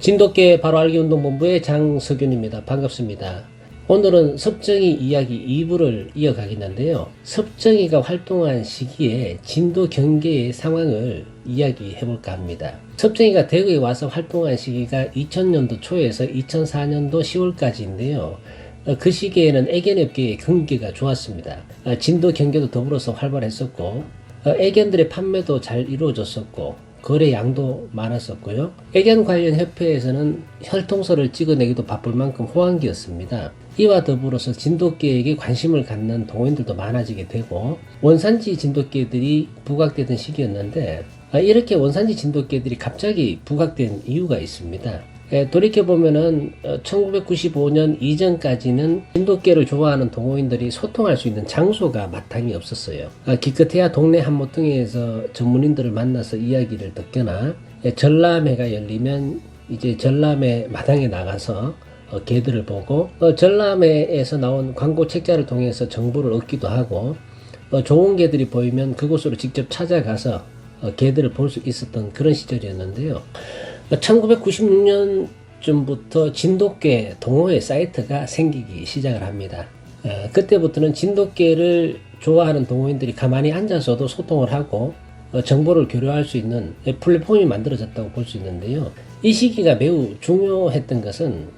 진돗개 바로 알기 운동본부의 장석윤입니다. 반갑습니다. 오늘은 섭정이 이야기 2부를 이어가겠는데요. 섭정이가 활동한 시기에 진도 경계의 상황을 이야기해볼까 합니다. 섭정이가 대구에 와서 활동한 시기가 2000년도 초에서 2004년도 10월까지인데요. 그 시기에는 애견업계의 경기가 좋았습니다. 진도 경계도 더불어서 활발했었고 애견들의 판매도 잘 이루어졌었고 거래 양도 많았었고요. 애견 관련 협회에서는 혈통서를 찍어내기도 바쁠 만큼 호황기였습니다. 이와 더불어서 진돗개에게 관심을 갖는 동호인들도 많아지게 되고 원산지 진돗개들이 부각되던 시기였는데 이렇게 원산지 진돗개들이 갑자기 부각된 이유가 있습니다. 돌이켜보면은 1995년 이전까지는 진돗개를 좋아하는 동호인들이 소통할 수 있는 장소가 마땅히 없었어요. 기껏해야 동네 한모퉁이에서 전문인들을 만나서 이야기를 듣거나 전람회가 열리면 이제 전람회 마당에 나가서 개들을 보고 전람회에서 나온 광고 책자를 통해서 정보를 얻기도 하고 좋은 개들이 보이면 그곳으로 직접 찾아가서 개들을 볼 수 있었던 그런 시절이었는데요. 1996년쯤부터 진돗개 동호회 사이트가 생기기 시작을 합니다. 그때부터는 진돗개를 좋아하는 동호인들이 가만히 앉아서도 소통을 하고 정보를 교류할 수 있는 플랫폼이 만들어졌다고 볼 수 있는데요. 이 시기가 매우 중요했던 것은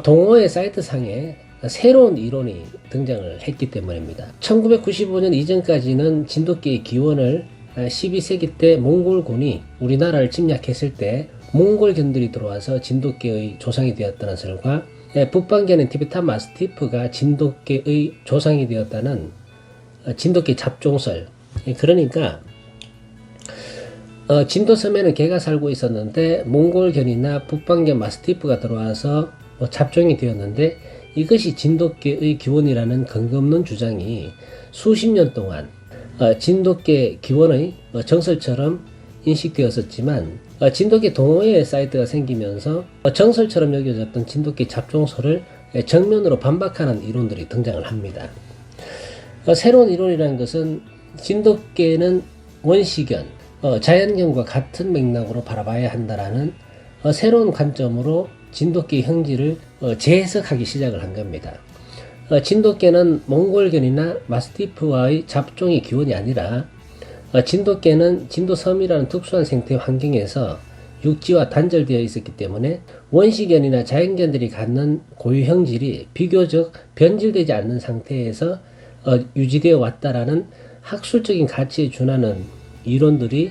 동호회 사이트 상에 새로운 이론이 등장을 했기 때문입니다. 1995년 이전까지는 진돗개의 기원을 12세기 때 몽골군이 우리나라를 침략했을 때 몽골견들이 들어와서 진돗개의 조상이 되었다는 설과 북방견인 티베탄 마스티프가 진돗개의 조상이 되었다는 진돗개 잡종설. 그러니까 진도섬에는 개가 살고 있었는데 몽골견이나 북방견 마스티프가 들어와서 잡종이 되었는데 이것이 진돗개의 기원이라는 근거 없는 주장이 수십 년 동안 진돗개 기원의 정설처럼 인식되었었지만 진돗개 동호회 사이트가 생기면서 정설처럼 여겨졌던 진돗개 잡종설을 정면으로 반박하는 이론들이 등장을 합니다. 새로운 이론이라는 것은 진돗개는 원시견, 자연견과 같은 맥락으로 바라봐야 한다라는 새로운 관점으로 진돗개의 형질을 재해석하기 시작을 한 겁니다. 진돗개는 몽골견이나 마스티프와의 잡종의 기원이 아니라 진돗개는 진도섬이라는 특수한 생태 환경에서 육지와 단절되어 있었기 때문에 원시견이나 자연견들이 갖는 고유 형질이 비교적 변질되지 않는 상태에서 유지되어 왔다라는 학술적인 가치에 준하는 이론들이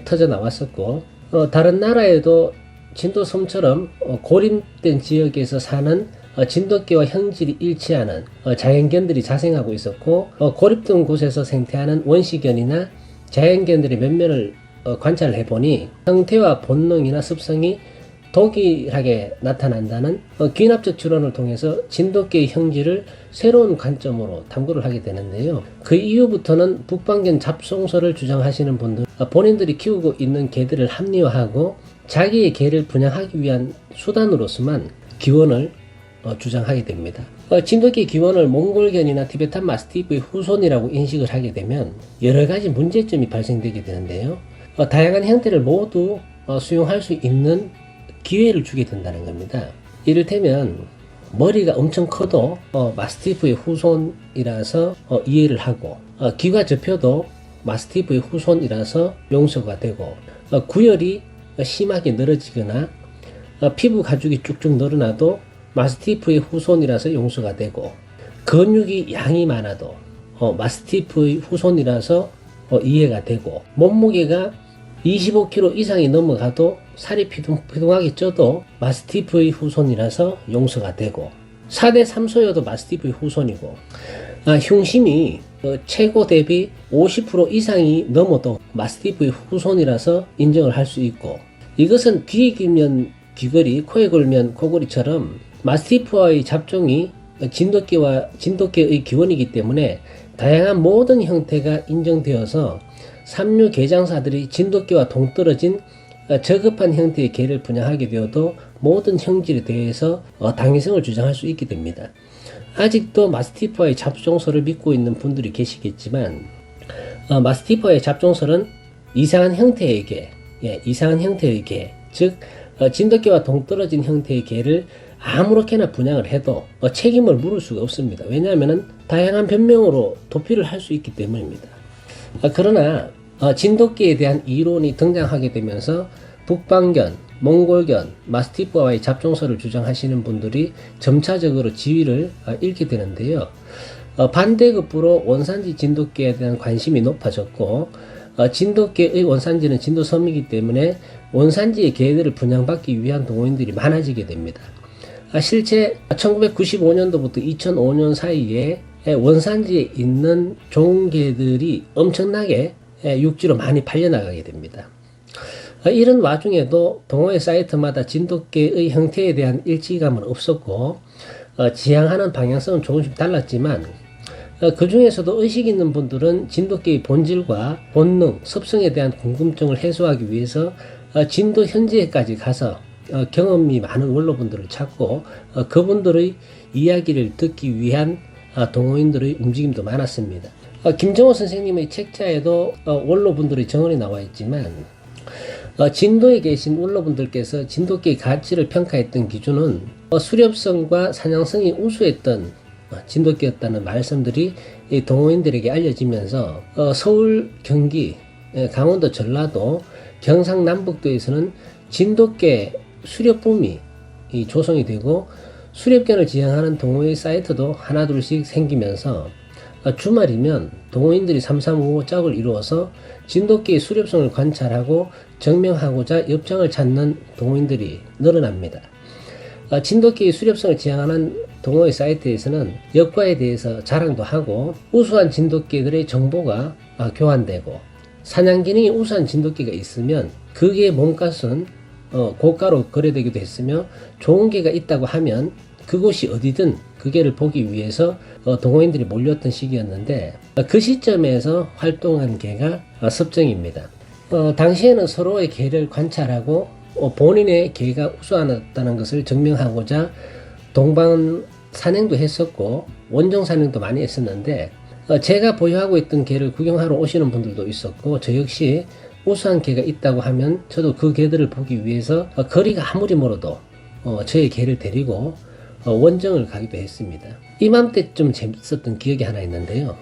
터져 나왔었고 다른 나라에도 진도섬처럼 고립된 지역에서 사는 진돗개와 형질이 일치하는 자연견들이 자생하고 있었고 고립된 곳에서 생태하는 원시견이나 자연견들의 면면을 관찰을 해보니 형태와 본능이나 습성이 동일하게 나타난다는 귀납적 추론을 통해서 진돗개의 형질을 새로운 관점으로 탐구를 하게 되는데요. 그 이후부터는 북방견 잡종설을 주장하시는 분들 본인들이 키우고 있는 개들을 합리화하고 자기의 개를 분양하기 위한 수단으로서만 기원을 주장하게 됩니다. 진돗개 기원을 몽골견이나 티베탄 마스티프의 후손이라고 인식을 하게 되면 여러 가지 문제점이 발생되게 되는데요. 다양한 형태를 모두 수용할 수 있는 기회를 주게 된다는 겁니다. 이를테면 머리가 엄청 커도 마스티프의 후손이라서 이해를 하고 귀가 접혀도 마스티프의 후손이라서 용서가 되고 구열이 심하게 늘어지거나 피부 가죽이 쭉쭉 늘어나도 마스티프의 후손이라서 용서가 되고 근육이 양이 많아도 마스티프의 후손이라서 이해가 되고 몸무게가 25kg 이상이 넘어가도 살이 피둥피둥하게 쪄도 마스티프의 후손이라서 용서가 되고 4대 3소여도 마스티프의 후손이고 흉심이 최고 대비 50% 이상이 넘어도 마스티프의 후손이라서 인정을 할 수 있고 이것은 귀에 길면 귀걸이, 코에 걸면 코걸이처럼 마스티프와의 잡종이 진돗개의 기원이기 때문에 다양한 모든 형태가 인정되어서 삼류 개장사들이 진돗개와 동떨어진 저급한 형태의 개를 분양하게 되어도 모든 형질에 대해서 당위성을 주장할 수 있게 됩니다. 아직도 마스티프와의 잡종설을 믿고 있는 분들이 계시겠지만 마스티프와의 잡종설은 이상한 형태의 개, 즉 진돗개와 동떨어진 형태의 개를 아무렇게나 분양을 해도 책임을 물을 수가 없습니다. 왜냐하면 다양한 변명으로 도피를 할 수 있기 때문입니다. 그러나 진돗개에 대한 이론이 등장하게 되면서 북방견, 몽골견, 마스티프와의 잡종설을 주장하시는 분들이 점차적으로 지위를 잃게 되는데요. 반대급부로 원산지 진돗개에 대한 관심이 높아졌고, 진돗개의 원산지는 진도섬이기 때문에 원산지의 개들을 분양받기 위한 동호인들이 많아지게 됩니다. 실제 1995년도부터 2005년 사이에 원산지에 있는 종개들이 엄청나게 육지로 많이 팔려나가게 됩니다. 이런 와중에도 동호회 사이트마다 진돗개의 형태에 대한 일치감은 없었고, 지향하는 방향성은 조금씩 달랐지만, 그 중에서도 의식 있는 분들은 진돗개의 본질과 본능, 습성에 대한 궁금증을 해소하기 위해서 진도 현지에까지 가서 경험이 많은 원로분들을 찾고 그분들의 이야기를 듣기 위한 동호인들의 움직임도 많았습니다. 김정호 선생님의 책자에도 원로분들의 정언이 나와 있지만, 진도에 계신 원로분들께서 진돗개의 가치를 평가했던 기준은 수렵성과 사냥성이 우수했던 진돗개였다는 말씀들이 이 동호인들에게 알려지면서 서울, 경기, 강원도, 전라도, 경상남북도에서는 진돗개 수렵붐이 조성이 되고 수렵견을 지향하는 동호회 사이트도 하나둘씩 생기면서 주말이면 동호인들이 335 짝을 이루어서 진돗개의 수렵성을 관찰하고 증명하고자 엽장을 찾는 동호인들이 늘어납니다. 진돗개의 수렵성을 지향하는 동호회 사이트에서는 역과에 대해서 자랑도 하고 우수한 진돗개들의 정보가 교환되고 사냥 기능이 우수한 진돗개가 있으면 그게 몸값은 고가로 거래되기도 했으며 좋은 개가 있다고 하면 그곳이 어디든 그 개를 보기 위해서 동호인들이 몰렸던 시기였는데 그 시점에서 활동한 개가 섭정입니다. 당시에는 서로의 개를 관찰하고 본인의 개가 우수하다는 것을 증명하고자 동반 산행도 했었고 원정 산행도 많이 했었는데 제가 보유하고 있던 개를 구경하러 오시는 분들도 있었고 저 역시 우수한 개가 있다고 하면 저도 그 개들을 보기 위해서 거리가 아무리 멀어도 저의 개를 데리고 원정을 가기도 했습니다. 이맘때쯤 재밌었던 기억이 하나 있는데요.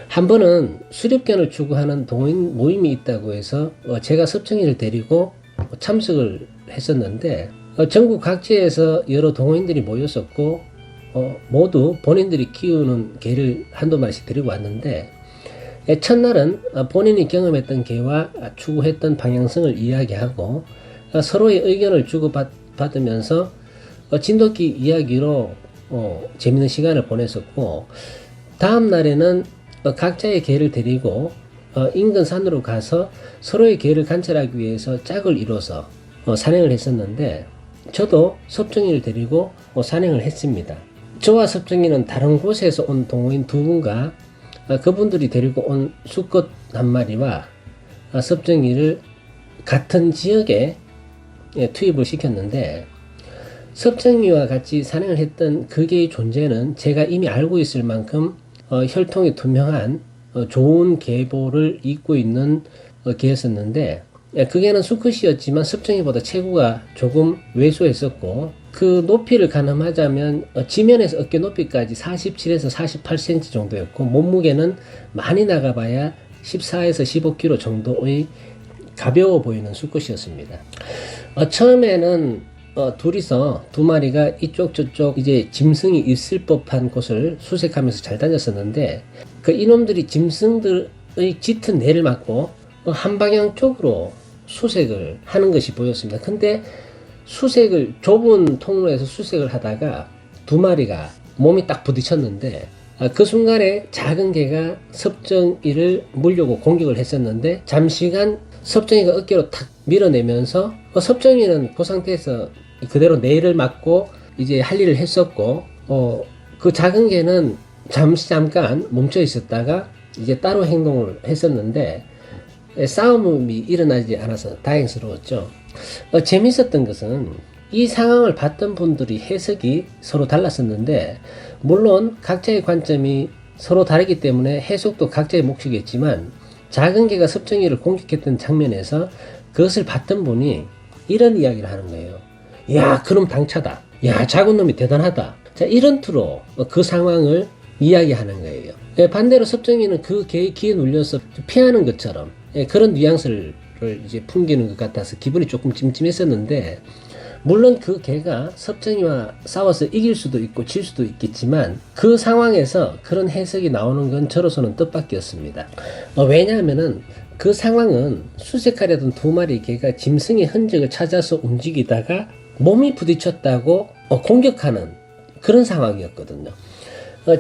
한 번은 수렵견을 추구하는 동호인 모임이 있다고 해서 제가 섭정이를 데리고 참석을 했었는데 전국 각지에서 여러 동호인들이 모였었고 모두 본인들이 키우는 개를 한두 마리씩 데리고 왔는데 첫날은 본인이 경험했던 개와 추구했던 방향성을 이야기하고 서로의 의견을 주고받으면서 진돗개 이야기로 재밌는 시간을 보냈었고 다음 날에는 각자의 개를 데리고 인근 산으로 가서 서로의 개를 관찰하기 위해서 짝을 이뤄서 산행을 했었는데 저도 섭정이를 데리고 산행을 했습니다. 저와 섭정이는 다른 곳에서 온 동호인 두 분과 그분들이 데리고 온 수컷 한 마리와 섭정이를 같은 지역에 투입을 시켰는데 섭정이와 같이 산행을 했던 그 개의 존재는 제가 이미 알고 있을 만큼 혈통이 투명한 좋은 계보를 잇고 있는 개였었는데 그 개는 수컷이었지만 섭정이보다 체구가 조금 왜소했었고 그 높이를 가늠하자면 지면에서 어깨 높이까지 47에서 48cm 정도였고 몸무게는 많이 나가봐야 14에서 15kg 정도의 가벼워 보이는 수컷이었습니다. 처음에는 둘이서 두 마리가 이쪽 저쪽 이제 짐승이 있을 법한 곳을 수색하면서 잘 다녔었는데 그 이놈들이 짐승들의 짙은 내를 맞고 한 방향 쪽으로 수색을 하는 것이 보였습니다. 근데 수색을 좁은 통로에서 수색을 하다가 두 마리가 몸이 딱 부딪혔는데 그 순간에 작은 개가 섭정이를 물려고 공격을 했었는데 잠시간 섭정이가 어깨로 탁 밀어내면서 섭정이는 그 상태에서 그대로 내를 맞고 이제 할 일을 했었고 그 작은 개는 잠깐 멈춰 있었다가 이제 따로 행동을 했었는데 싸움이 일어나지 않아서 다행스러웠죠. 재밌었던 것은 이 상황을 봤던 분들이 해석이 서로 달랐었는데 물론 각자의 관점이 서로 다르기 때문에 해석도 각자의 몫이겠지만 작은 개가 섭정이를 공격했던 장면에서 그것을 봤던 분이 이런 이야기를 하는 거예요. 야, 그놈 당차다. 야, 작은 놈이 대단하다. 자, 이런 투로 그 상황을 이야기하는 거예요. 반대로 섭정이는 그 개의 기에 눌려서 피하는 것처럼 그런 뉘앙스를 이제 풍기는 것 같아서 기분이 조금 찜찜했었는데, 물론 그 개가 섭정이와 싸워서 이길 수도 있고 질 수도 있겠지만 그 상황에서 그런 해석이 나오는 건 저로서는 뜻밖이었습니다. 왜냐하면은 그 상황은 수색하려던 두 마리 개가 짐승의 흔적을 찾아서 움직이다가 몸이 부딪혔다고 공격하는 그런 상황이었거든요.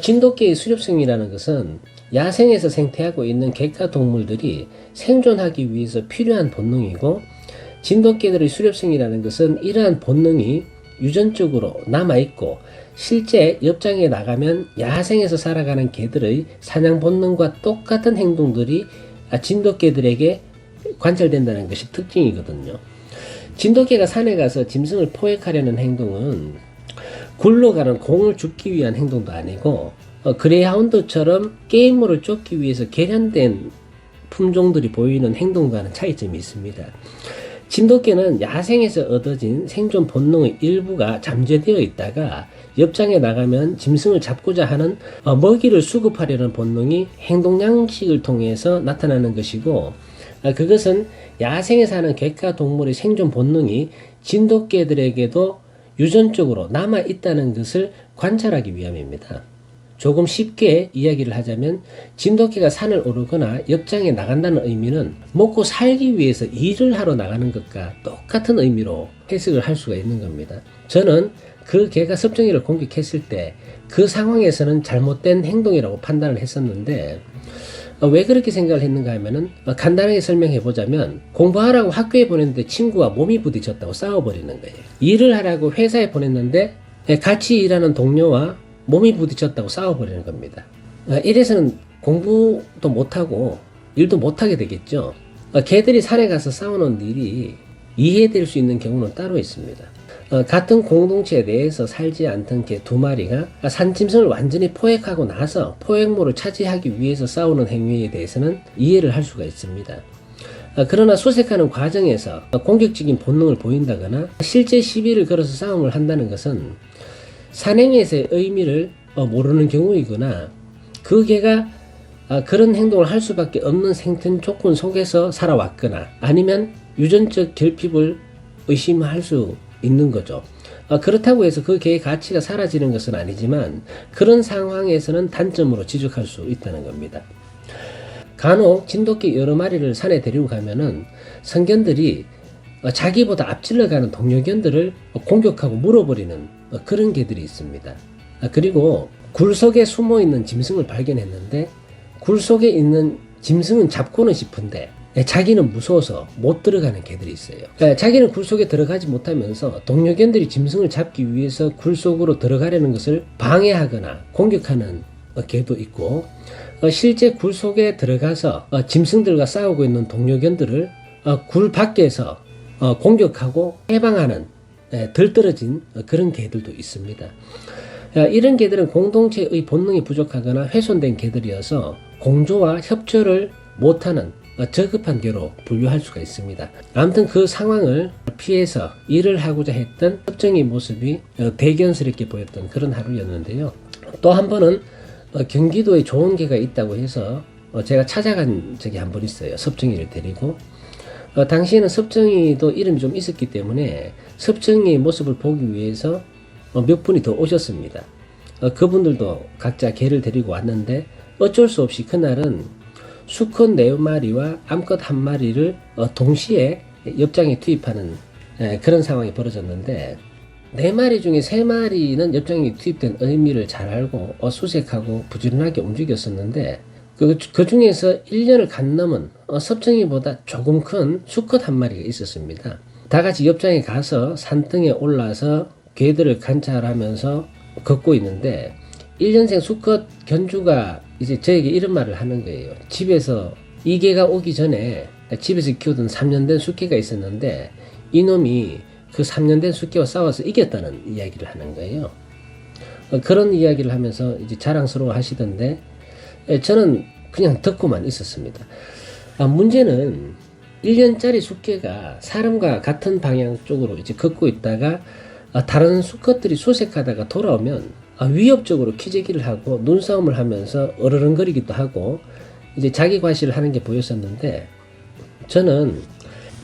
진돗개의 수렵성이라는 것은 야생에서 생태하고 있는 객가 동물들이 생존하기 위해서 필요한 본능이고, 진돗개들의 수렵성이라는 것은 이러한 본능이 유전적으로 남아있고 실제 옆장에 나가면 야생에서 살아가는 개들의 사냥 본능과 똑같은 행동들이 진돗개들에게 관찰된다는 것이 특징이거든요. 진돗개가 산에 가서 짐승을 포획하려는 행동은 굴러가는 공을 줍기 위한 행동도 아니고, 그레이하운드처럼 게임물을 쫓기 위해서 개량된 품종들이 보이는 행동과는 차이점이 있습니다. 진돗개는 야생에서 얻어진 생존 본능의 일부가 잠재되어 있다가 옆장에 나가면 짐승을 잡고자 하는 먹이를 수급하려는 본능이 행동 양식을 통해서 나타나는 것이고, 그것은 야생에 사는 객가 동물의 생존 본능이 진돗개들에게도 유전적으로 남아있다는 것을 관찰하기 위함입니다. 조금 쉽게 이야기를 하자면 진돗개가 산을 오르거나 옆장에 나간다는 의미는 먹고 살기 위해서 일을 하러 나가는 것과 똑같은 의미로 해석을 할 수가 있는 겁니다. 저는 그 개가 섭정이를 공격했을 때 그 상황에서는 잘못된 행동이라고 판단을 했었는데, 왜 그렇게 생각을 했는가 하면은 간단하게 설명해 보자면, 공부하라고 학교에 보냈는데 친구와 몸이 부딪혔다고 싸워버리는 거예요. 일을 하라고 회사에 보냈는데 같이 일하는 동료와 몸이 부딪혔다고 싸워버리는 겁니다. 이래서는 공부도 못하고 일도 못하게 되겠죠. 개들이 산에 가서 싸우는 일이 이해될 수 있는 경우는 따로 있습니다. 같은 공동체 내에서 살지 않던 개 두 마리가 산짐승을 완전히 포획하고 나서 포획물을 차지하기 위해서 싸우는 행위에 대해서는 이해를 할 수가 있습니다. 그러나 수색하는 과정에서 공격적인 본능을 보인다거나 실제 시비를 걸어서 싸움을 한다는 것은 산행에서의 의미를 모르는 경우이거나 그 개가 그런 행동을 할 수밖에 없는 생존 조건 속에서 살아왔거나 아니면 유전적 결핍을 의심할 수 있는 거죠. 그렇다고 해서 그 개의 가치가 사라지는 것은 아니지만 그런 상황에서는 단점으로 지적할 수 있다는 겁니다. 간혹 진돗개 여러 마리를 산에 데리고 가면은 성견들이 자기보다 앞질러 가는 동료견들을 공격하고 물어버리는 그런 개들이 있습니다. 그리고 굴 속에 숨어 있는 짐승을 발견했는데 굴 속에 있는 짐승은 잡고는 싶은데 자기는 무서워서 못 들어가는 개들이 있어요. 자기는 굴 속에 들어가지 못하면서 동료견들이 짐승을 잡기 위해서 굴 속으로 들어가려는 것을 방해하거나 공격하는 개도 있고, 실제 굴 속에 들어가서 짐승들과 싸우고 있는 동료견들을 굴 밖에서 공격하고 해방하는 덜 떨어진 그런 개들도 있습니다. 이런 개들은 공동체의 본능이 부족하거나 훼손된 개들이어서 공조와 협조를 못하는 저급한 개로 분류할 수가 있습니다. 아무튼 그 상황을 피해서 일을 하고자 했던 섭정이 모습이 대견스럽게 보였던 그런 하루였는데요. 또 한 번은 경기도에 좋은 개가 있다고 해서 제가 찾아간 적이 한 번 있어요. 섭정이를 데리고. 당시에는 섭정이도 이름이 좀 있었기 때문에 섭정이의 모습을 보기 위해서 몇 분이 더 오셨습니다. 그분들도 각자 개를 데리고 왔는데 어쩔 수 없이 그날은 수컷 4마리와 암컷 1마리를 동시에 옆장에 투입하는 그런 상황이 벌어졌는데, 4마리 중에 3마리는 옆장에 투입된 의미를 잘 알고 수색하고 부지런하게 움직였었는데, 그 중에서 1년을 간 넘은 섭정이보다 조금 큰 수컷 1마리가 있었습니다. 다 같이 옆장에 가서 산등에 올라서 개들을 관찰하면서 걷고 있는데 1년생 수컷 견주가 이제 저에게 이런 말을 하는 거예요. 집에서 이 개가 오기 전에 집에서 키우던 3년 된 숙개가 있었는데 이놈이 그 3년 된 숙개와 싸워서 이겼다는 이야기를 하는 거예요. 그런 이야기를 하면서 이제 자랑스러워 하시던데 저는 그냥 듣고만 있었습니다. 문제는 1년짜리 숙개가 사람과 같은 방향 쪽으로 이제 걷고 있다가 다른 수컷들이 수색하다가 돌아오면 위협적으로 키재기를 하고 눈싸움을 하면서 어르렁거리기도 하고 이제 자기 과시를 하는 게 보였었는데, 저는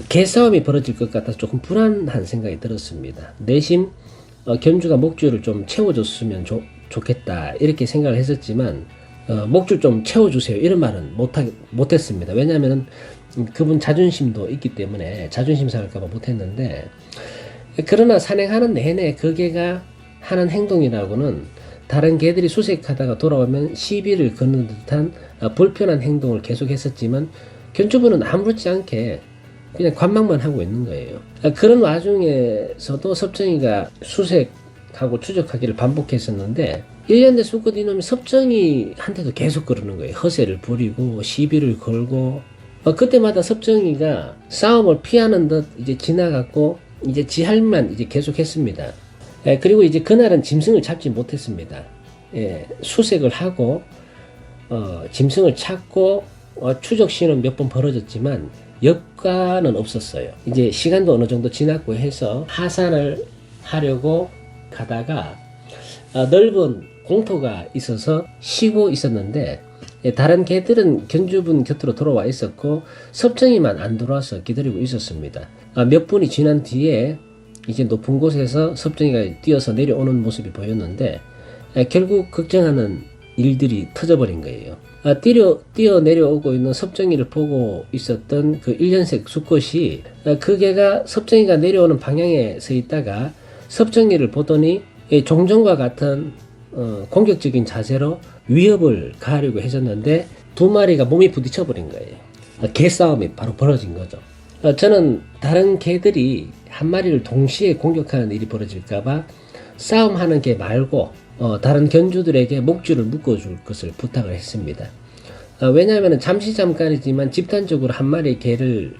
개싸움이 벌어질 것 같아서 조금 불안한 생각이 들었습니다. 내심 견주가 목줄을 좀 채워줬으면 좋겠다 이렇게 생각을 했었지만, 목줄 좀 채워주세요 이런 말은 못했습니다. 왜냐하면 그분 자존심도 있기 때문에 자존심 상할까봐 못했는데, 그러나 산행하는 내내 그 개가 하는 행동이라고는 다른 개들이 수색하다가 돌아오면 시비를 거는 듯한 불편한 행동을 계속했었지만, 견주분은 아무렇지 않게 그냥 관망만 하고 있는 거예요. 그런 와중에서도 섭정이가 수색하고 추적하기를 반복했었는데, 1년 된 수컷 이놈이 섭정이한테도 계속 그러는 거예요. 허세를 부리고 시비를 걸고, 그때마다 섭정이가 싸움을 피하는 듯 이제 지나갔고 이제 지 할 일만 이제 계속했습니다. 그리고 이제 그날은 짐승을 잡지 못했습니다. 수색을 하고 짐승을 찾고 추적 시는 몇 번 벌어졌지만 여과는 없었어요. 이제 시간도 어느 정도 지났고 해서 하산을 하려고 가다가 넓은 공터가 있어서 쉬고 있었는데, 다른 개들은 견주분 곁으로 돌아와 있었고 섭정이만 안 들어와서 기다리고 있었습니다. 몇 분이 지난 뒤에 이제 높은 곳에서 섭정이가 뛰어서 내려오는 모습이 보였는데, 결국 걱정하는 일들이 터져버린 거예요. 뛰어 내려오고 있는 섭정이를 보고 있었던 그 1년생 수컷이 그 개가 섭정이가 내려오는 방향에 서 있다가 섭정이를 보더니 종전과 같은 공격적인 자세로 위협을 가하려고 했었는데, 두 마리가 몸이 부딪혀버린 거예요. 개싸움이 바로 벌어진 거죠. 저는 다른 개들이 한 마리를 동시에 공격하는 일이 벌어질까봐 싸움하는 개 말고 다른 견주들에게 목줄을 묶어줄 것을 부탁을 했습니다. 왜냐하면 잠깐이지만 집단적으로 한 마리의 개를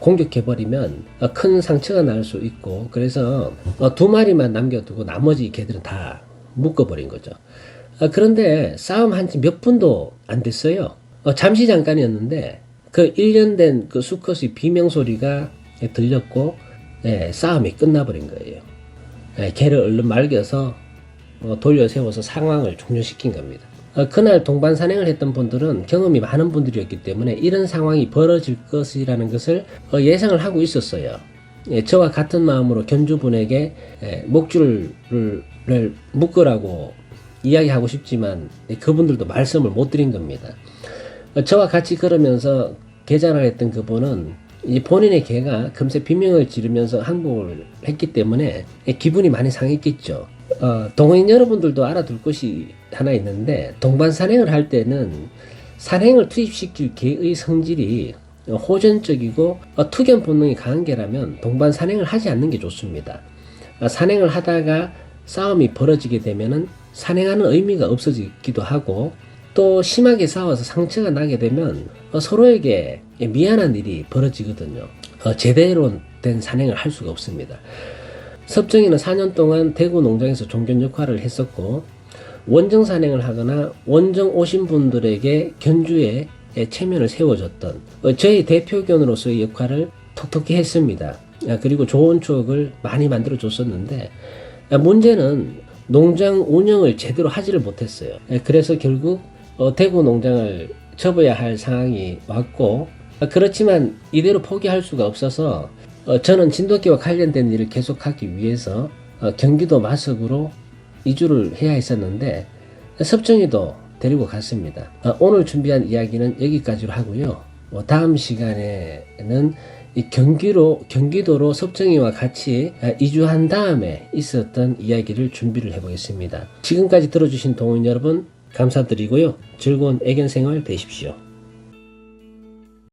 공격해버리면 큰 상처가 날 수 있고, 그래서 두 마리만 남겨두고 나머지 개들은 다 묶어버린 거죠. 그런데 싸움 한 지 몇 분도 안 됐어요. 잠깐이었는데 그 1년 된 그 수컷의 비명소리가 들렸고, 싸움이 끝나버린 거예요. 개를 얼른 말겨서 돌려 세워서 상황을 종료시킨 겁니다. 그날 동반 산행을 했던 분들은 경험이 많은 분들이었기 때문에 이런 상황이 벌어질 것이라는 것을 예상을 하고 있었어요. 저와 같은 마음으로 견주분에게 목줄을 묶으라고 이야기하고 싶지만 그분들도 말씀을 못 드린 겁니다. 저와 같이 걸으면서 개장을 했던 그분은 이제 본인의 개가 금세 비명을 지르면서 항복을 했기 때문에 기분이 많이 상했겠죠. 동호인 여러분들도 알아둘 것이 하나 있는데, 동반 산행을 할 때는 산행을 투입시킬 개의 성질이 호전적이고 투견 본능이 강한 개라면 동반 산행을 하지 않는 게 좋습니다. 산행을 하다가 싸움이 벌어지게 되면은 산행하는 의미가 없어지기도 하고, 또 심하게 싸워서 상처가 나게 되면 서로에게 미안한 일이 벌어지거든요. 제대로 된 산행을 할 수가 없습니다. 섭정이는 4년 동안 대구 농장에서 종견 역할을 했었고, 원정 산행을 하거나 원정 오신 분들에게 견주에 체면을 세워줬던 저희 대표견으로서의 역할을 톡톡히 했습니다. 그리고 좋은 추억을 많이 만들어 줬었는데, 문제는 농장 운영을 제대로 하지를 못했어요. 그래서 결국 대구 농장을 접어야 할 상황이 왔고, 그렇지만 이대로 포기할 수가 없어서 저는 진돗개와 관련된 일을 계속하기 위해서 경기도 마석으로 이주를 해야 했었는데, 섭정이도 데리고 갔습니다. 오늘 준비한 이야기는 여기까지로 하고요. 다음 시간에는 이 경기도로 섭정이와 같이 이주한 다음에 있었던 이야기를 준비를 해보겠습니다. 지금까지 들어주신 동호인 여러분 감사드리고요. 즐거운 애견 생활 되십시오.